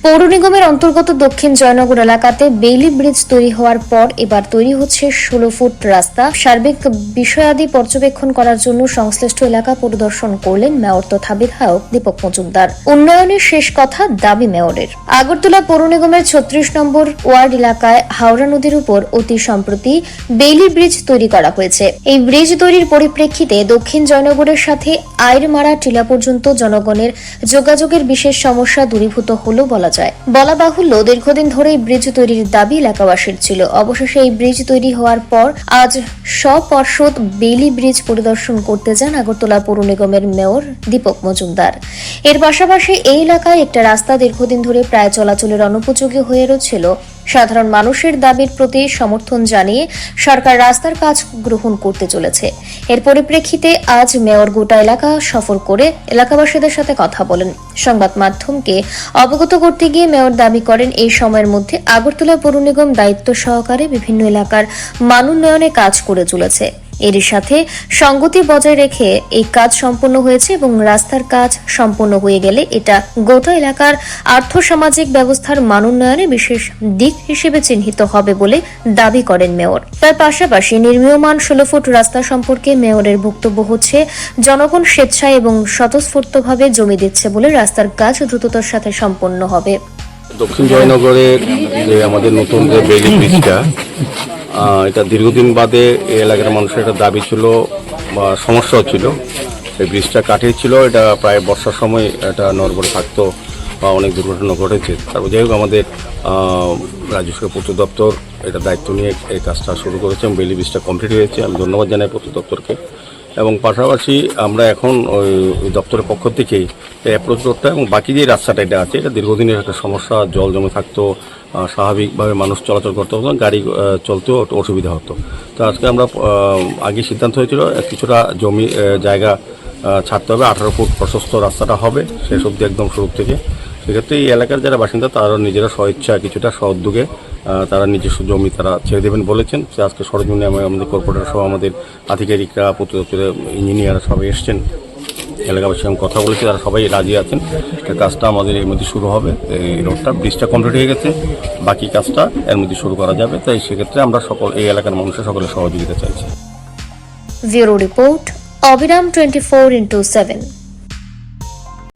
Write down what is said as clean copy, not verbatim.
পৌর নিগমের অন্তর্গত দক্ষিণ জয়নগর এলাকাতে বেইলি ব্রিজ তৈরি হওয়ার পর এবার তৈরি হচ্ছে 16 ফুট রাস্তা। সার্বিক বিষয়াদি পর্যবেক্ষণ করার জন্য সংশ্লিষ্ট এলাকা পরিদর্শন করলেন মেয়র তথা বিধায়ক দীপক মজুমদার। উন্নয়নের শেষ কথা দাবি মেয়রের। আগরতলা পৌর নিগমের 36 নম্বর ওয়ার্ড এলাকায় হাওড়া নদীর উপর অতি সম্প্রতি বেইলি ব্রিজ তৈরি করা হয়েছে। এই ব্রিজ তৈরির পরিপ্রেক্ষিতে দক্ষিণ জয়নগরের সাথে আইরমারা টিলা পর্যন্ত জনগণের যোগাযোগের বিশেষ সমস্যা দূরীভূত হলো বলা বাহুল্য, দীর্ঘদিন ধরে এই ব্রিজ তৈরির দাবি এলাকাবাসীর ছিল। অবশেষে এই ব্রিজ তৈরি হওয়ার পর আজ সপর্ষদ বেইলি ব্রিজ পরিদর্শন করতে যান আগরতলা পৌর নিগমের মেয়র দীপক মজুমদার। এর পাশাপাশি এই এলাকায় একটা রাস্তা দীর্ঘদিন ধরে প্রায় চলাচলের অনুপযোগী হয়ে রয়েছিল। সাধারণ মানুষের দাবির প্রতি সমর্থন জানিয়ে সরকার রাস্তার কাজ গ্রহণ করতে চলেছে। এর পরিপ্রেক্ষিতে আজ মেয়র গোটা এলাকা সফর করে এলাকাবাসীদের সাথে কথা বলেন। সংবাদ মাধ্যমকে অবগত করতে গিয়ে মেয়র দাবি করেন, এই সময়ের মধ্যে আগরতলা পৌর নিগম দায়িত্ব সহকারে বিভিন্ন এলাকার মানোন্নয়নে কাজ করে চলেছে। এর সাথে সঙ্গতি বজায় রেখে এই কাজ সম্পন্ন হয়েছে এবং রাস্তার কাজ সম্পন্ন হয়ে গেলে এটা গোটা এলাকার আর্থসামাজিক ব্যবস্থার মানোন্নয়নে বিশেষ দিক হিসেবে চিহ্নিত হবে বলে দাবি করেন মেয়র। তার পাশাপাশি নির্মীয়মান 16 ফুট রাস্তা সম্পর্কে মেয়রের বক্তব্য হচ্ছে, জনগণ স্বেচ্ছায় এবং স্বতঃস্ফূর্তভাবে জমি দিচ্ছে বলে রাস্তার কাজ দ্রুততার সাথে সম্পন্ন হবে। দক্ষিণ জয়নগরের যে আমাদের নতুন যে বেইলি ব্রিজটা, এটা দীর্ঘদিন বাদে এই এলাকার মানুষের একটা দাবি ছিল বা সমস্যা ছিল। এই ব্রিজটা কাঠের ছিল, এটা প্রায় বর্ষার সময় এটা নড়বড়ে থাকতো বা অনেক দুর্ঘটনা ঘটেছে। তারপর যাই হোক আমাদের রাজ্য সরকার পূর্ত দপ্তর এটা দায়িত্ব নিয়ে এই কাজটা শুরু করেছে এবং বেইলি ব্রিজটা কমপ্লিট হয়েছে। আমি ধন্যবাদ জানাই পূর্ত দপ্তরকে। এবং পাশাপাশি আমরা এখন ওই দপ্তরের পক্ষ থেকেই অ্যাপ্রোচ রোডটা এবং বাকি যে রাস্তাটা এটা আছে, এটা দীর্ঘদিনের একটা সমস্যা, জল জমে থাকতো, স্বাভাবিকভাবে মানুষ চলাচল করতে হতো, গাড়ি চলতেও অসুবিধা হতো। তো আজকে আমরা আগে সিদ্ধান্ত হয়েছিল কিছুটা জমি জায়গা ছাড়তে হবে, 18 ফুট প্রশস্ত রাস্তাটা হবে শেষ অবধি একদম শুরু থেকে। সেক্ষেত্রে এই এলাকার যারা বাসিন্দা তারা নিজেরা স্বইচ্ছা কিছুটা সদ্যোগে তারা নিজস্ব জমি তারা ছেড়ে দেবেন বলেছেন। সে আজকে সরজমিনে আমাদের কর্পোরেটর সহ আমাদের আধিকারিকরা, পূর্ত দপ্তরের ইঞ্জিনিয়ার সবাই এসছেন, এলাকাবাসীর সঙ্গে কথা বলেছে, তারা সবাই রাজি আছেন। কাজটা আমাদের এর মধ্যে শুরু হবে। এই রোডটা ব্রিজটা কমপ্লিট হয়ে গেছে, বাকি কাজটা এর মধ্যে শুরু করা যাবে। তাই সেক্ষেত্রে আমরা এই এলাকার মানুষের সকলের সহযোগিতা চাইছি। ব্যুরো রিপোর্ট, অবিরাম 24x7।